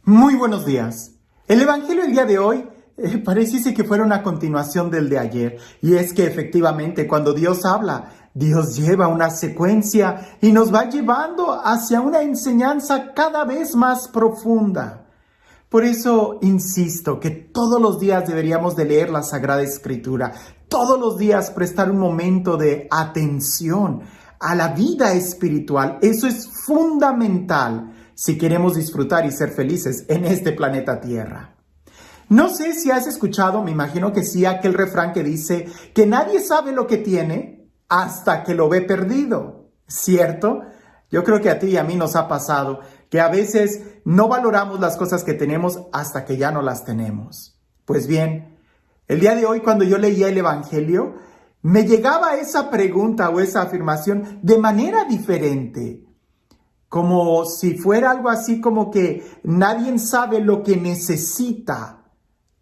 Muy buenos días. El Evangelio del día de hoy pareciese que fuera una continuación del de ayer. Y es que efectivamente cuando Dios habla, Dios lleva una secuencia y nos va llevando hacia una enseñanza cada vez más profunda. Por eso insisto que todos los días deberíamos de leer la Sagrada Escritura. Todos los días prestar un momento de atención a la vida espiritual. Eso es fundamental si queremos disfrutar y ser felices en este planeta Tierra. No sé si has escuchado, me imagino que sí, aquel refrán que dice que nadie sabe lo que tiene hasta que lo ve perdido, ¿cierto? Yo creo que a ti y a mí nos ha pasado que a veces no valoramos las cosas que tenemos hasta que ya no las tenemos. Pues bien, el día de hoy cuando yo leía el Evangelio, me llegaba esa pregunta o esa afirmación de manera diferente. Como si fuera algo así como que nadie sabe lo que necesita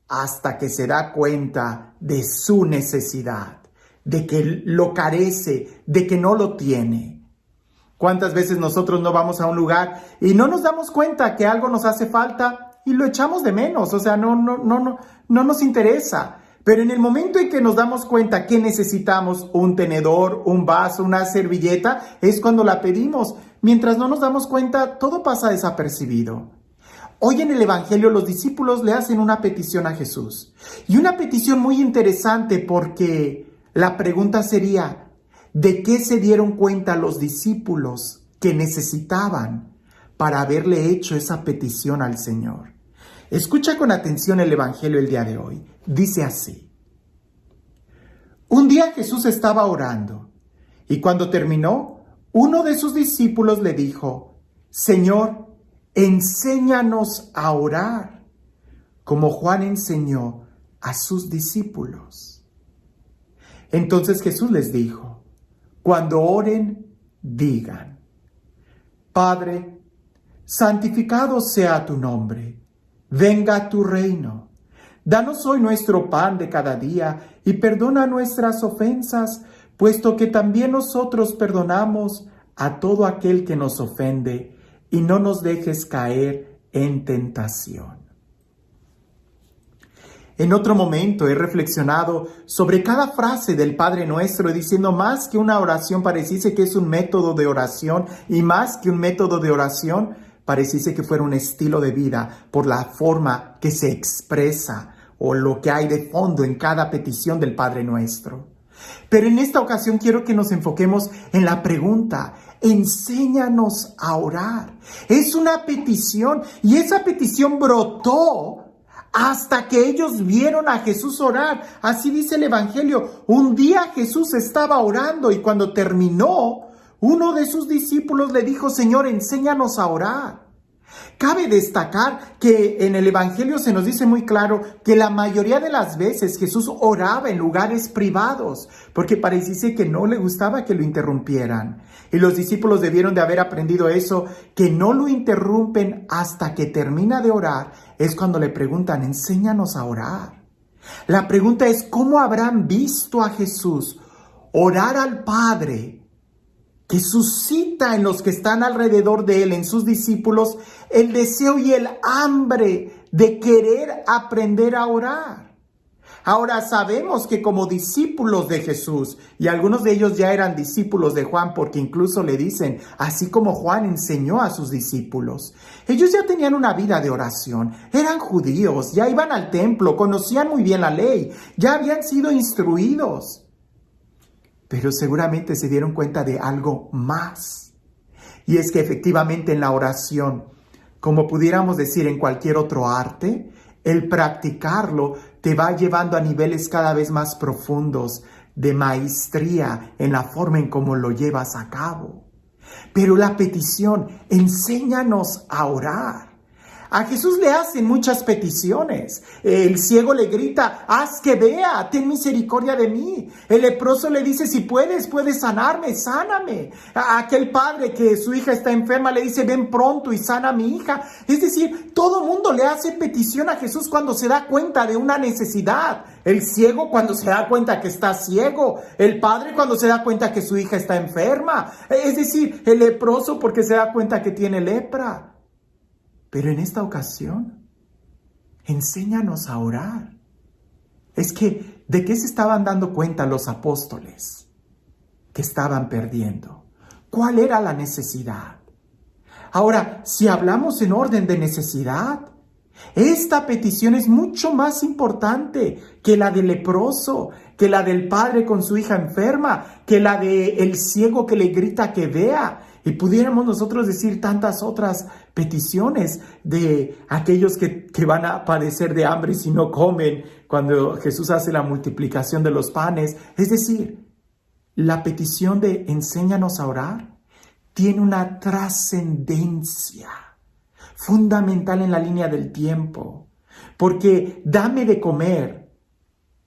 hasta que se da cuenta de su necesidad, de que lo carece, de que no lo tiene. ¿Cuántas veces nosotros no vamos a un lugar y no nos damos cuenta que algo nos hace falta y lo echamos de menos? O sea, no nos interesa. Pero en el momento en que nos damos cuenta que necesitamos un tenedor, un vaso, una servilleta, es cuando la pedimos. Mientras no nos damos cuenta, todo pasa desapercibido. Hoy en el Evangelio los discípulos le hacen una petición a Jesús. Y una petición muy interesante porque la pregunta sería, ¿de qué se dieron cuenta los discípulos que necesitaban para haberle hecho esa petición al Señor? Escucha con atención el Evangelio el día de hoy. Dice así: un día Jesús estaba orando y cuando terminó, uno de sus discípulos le dijo: Señor, enséñanos a orar, como Juan enseñó a sus discípulos. Entonces Jesús les dijo: cuando oren, digan: Padre, santificado sea tu nombre. Venga tu reino. Danos hoy nuestro pan de cada día y perdona nuestras ofensas, puesto que también nosotros perdonamos a todo aquel que nos ofende, y no nos dejes caer en tentación. En otro momento he reflexionado sobre cada frase del Padre Nuestro, diciendo más que una oración pareciese que es un método de oración, y más que un método de oración pareciese que fuera un estilo de vida por la forma que se expresa o lo que hay de fondo en cada petición del Padre Nuestro. Pero en esta ocasión quiero que nos enfoquemos en la pregunta: enséñanos a orar. Es una petición y esa petición brotó hasta que ellos vieron a Jesús orar. Así dice el Evangelio. Un día Jesús estaba orando y cuando terminó, uno de sus discípulos le dijo: Señor, enséñanos a orar. Cabe destacar que en el Evangelio se nos dice muy claro que la mayoría de las veces Jesús oraba en lugares privados, porque pareciese que no le gustaba que lo interrumpieran. Y los discípulos debieron de haber aprendido eso, que no lo interrumpen hasta que termina de orar. Es cuando le preguntan: enséñanos a orar. La pregunta es: ¿cómo habrán visto a Jesús orar al Padre, que suscita en los que están alrededor de él, en sus discípulos, el deseo y el hambre de querer aprender a orar? Ahora sabemos que como discípulos de Jesús, y algunos de ellos ya eran discípulos de Juan, porque incluso le dicen, así como Juan enseñó a sus discípulos, ellos ya tenían una vida de oración, eran judíos, ya iban al templo, conocían muy bien la ley, ya habían sido instruidos. Pero seguramente se dieron cuenta de algo más. Y es que efectivamente en la oración, como pudiéramos decir en cualquier otro arte, el practicarlo te va llevando a niveles cada vez más profundos de maestría en la forma en cómo lo llevas a cabo. Pero la petición: enséñanos a orar. A Jesús le hacen muchas peticiones. El ciego le grita: haz que vea, ten misericordia de mí. El leproso le dice: si puedes sanarme, sáname. A aquel padre que su hija está enferma le dice: ven pronto y sana a mi hija. Es decir, todo mundo le hace petición a Jesús cuando se da cuenta de una necesidad. El ciego cuando se da cuenta que está ciego. El padre cuando se da cuenta que su hija está enferma. Es decir, el leproso porque se da cuenta que tiene lepra. Pero en esta ocasión, enséñanos a orar. Es que, ¿de qué se estaban dando cuenta los apóstoles? Que estaban perdiendo. ¿Cuál era la necesidad? Ahora, si hablamos en orden de necesidad, esta petición es mucho más importante que la del leproso, que la del padre con su hija enferma, que la del ciego que le grita que vea. Y pudiéramos nosotros decir tantas otras peticiones de aquellos que van a padecer de hambre si no comen cuando Jesús hace la multiplicación de los panes. Es decir, la petición de enséñanos a orar tiene una trascendencia fundamental en la línea del tiempo, porque dame de comer,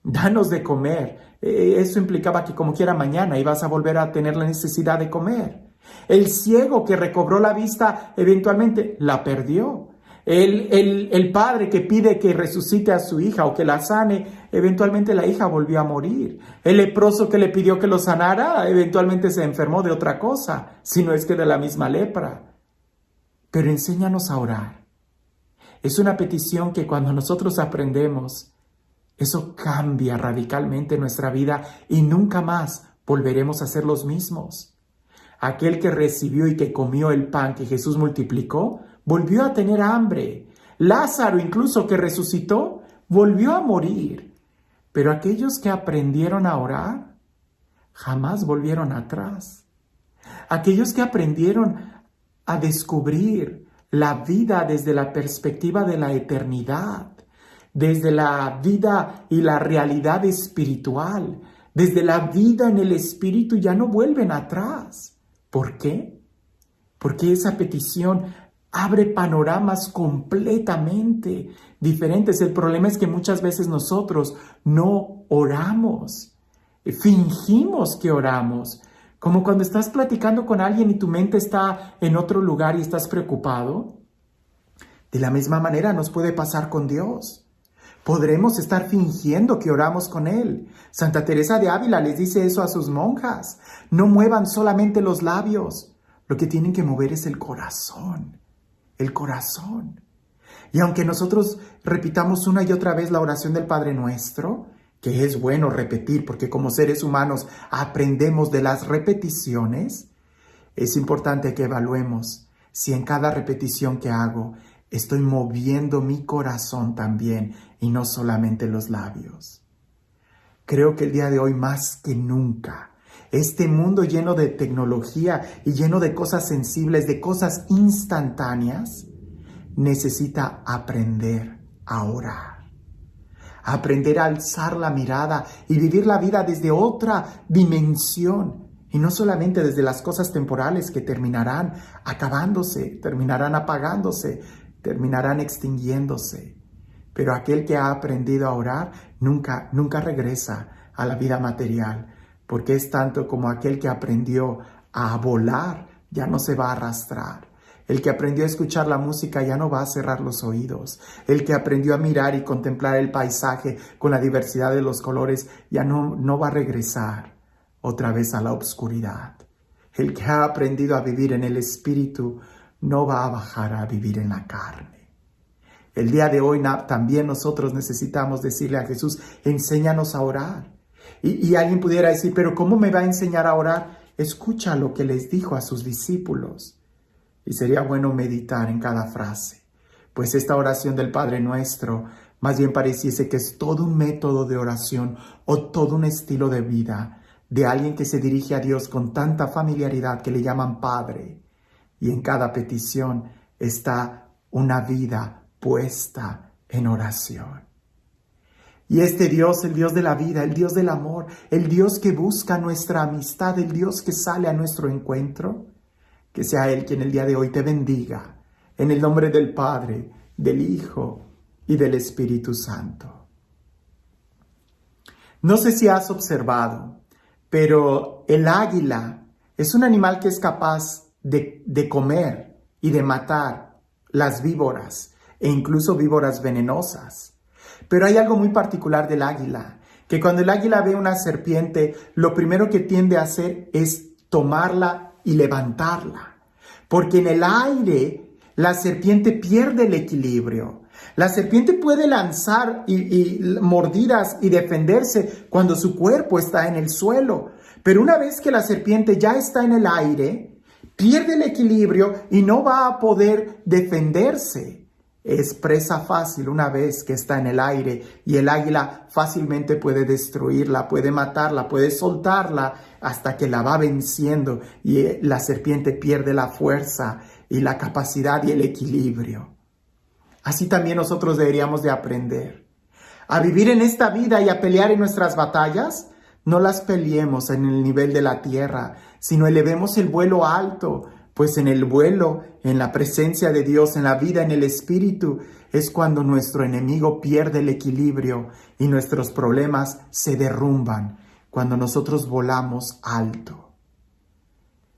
danos de comer. Eso implicaba que como quiera mañana ibas a volver a tener la necesidad de comer. El ciego que recobró la vista eventualmente la perdió. El padre que pide que resucite a su hija o que la sane, eventualmente la hija volvió a morir. El leproso que le pidió que lo sanara, eventualmente se enfermó de otra cosa, si no es que de la misma lepra. Pero enséñanos a orar. Es una petición que cuando nosotros aprendemos, eso cambia radicalmente nuestra vida y nunca más volveremos a ser los mismos. Aquel que recibió y que comió el pan que Jesús multiplicó, volvió a tener hambre. Lázaro, incluso que resucitó, volvió a morir. Pero aquellos que aprendieron a orar, jamás volvieron atrás. Aquellos que aprendieron a descubrir la vida desde la perspectiva de la eternidad, desde la vida y la realidad espiritual, desde la vida en el espíritu, ya no vuelven atrás. ¿Por qué? Porque esa petición abre panoramas completamente diferentes. El problema es que muchas veces nosotros no oramos, fingimos que oramos. Como cuando estás platicando con alguien y tu mente está en otro lugar y estás preocupado. De la misma manera nos puede pasar con Dios. Podremos estar fingiendo que oramos con Él. Santa Teresa de Ávila les dice eso a sus monjas. No muevan solamente los labios. Lo que tienen que mover es el corazón. El corazón. Y aunque nosotros repitamos una y otra vez la oración del Padre Nuestro, que es bueno repetir porque como seres humanos aprendemos de las repeticiones, es importante que evaluemos si en cada repetición que hago estoy moviendo mi corazón también y no solamente los labios. Creo que el día de hoy más que nunca, este mundo lleno de tecnología y lleno de cosas sensibles, de cosas instantáneas, necesita aprender a orar. Aprender a alzar la mirada y vivir la vida desde otra dimensión. Y no solamente desde las cosas temporales que terminarán acabándose, terminarán apagándose, terminarán extinguiéndose. Pero aquel que ha aprendido a orar nunca regresa a la vida material, porque es tanto como aquel que aprendió a volar, ya no se va a arrastrar. El que aprendió a escuchar la música ya no va a cerrar los oídos. El que aprendió a mirar y contemplar el paisaje con la diversidad de los colores ya no va a regresar otra vez a la oscuridad. El que ha aprendido a vivir en el espíritu no va a bajar a vivir en la carne. El día de hoy también nosotros necesitamos decirle a Jesús, enséñanos a orar. Y alguien pudiera decir, pero ¿cómo me va a enseñar a orar? Escucha lo que les dijo a sus discípulos. Y sería bueno meditar en cada frase, pues esta oración del Padre Nuestro más bien pareciese que es todo un método de oración o todo un estilo de vida de alguien que se dirige a Dios con tanta familiaridad que le llaman Padre. Y en cada petición está una vida puesta en oración. Y este Dios, el Dios de la vida, el Dios del amor, el Dios que busca nuestra amistad, el Dios que sale a nuestro encuentro, que sea Él quien el día de hoy te bendiga, en el nombre del Padre, del Hijo y del Espíritu Santo. No sé si has observado, pero el águila es un animal que es capaz de comer y de matar las víboras e incluso víboras venenosas. Pero hay algo muy particular del águila, que cuando el águila ve una serpiente, lo primero que tiende a hacer es tomarla y levantarla, porque en el aire la serpiente pierde el equilibrio. La serpiente puede lanzar y mordidas y defenderse cuando su cuerpo está en el suelo. Pero una vez que la serpiente ya está en el aire, pierde el equilibrio y no va a poder defenderse. Es presa fácil una vez que está en el aire y el águila fácilmente puede destruirla, puede matarla, puede soltarla hasta que la va venciendo y la serpiente pierde la fuerza y la capacidad y el equilibrio. Así también nosotros deberíamos de aprender a vivir en esta vida y a pelear en nuestras batallas. No las peleemos en el nivel de la tierra, sino elevemos el vuelo alto, pues en el vuelo, en la presencia de Dios, en la vida, en el Espíritu, es cuando nuestro enemigo pierde el equilibrio y nuestros problemas se derrumban, cuando nosotros volamos alto.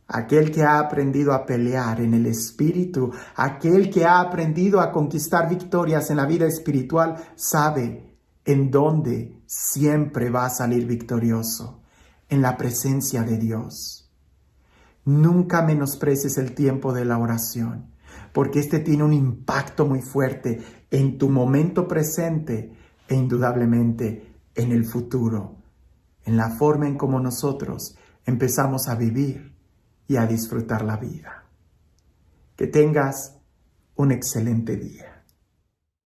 Aquel que ha aprendido a pelear en el Espíritu, aquel que ha aprendido a conquistar victorias en la vida espiritual, sabe en dónde siempre va a salir victorioso, en la presencia de Dios. Nunca menosprecies el tiempo de la oración, porque este tiene un impacto muy fuerte en tu momento presente e indudablemente en el futuro, en la forma en cómo nosotros empezamos a vivir y a disfrutar la vida. Que tengas un excelente día.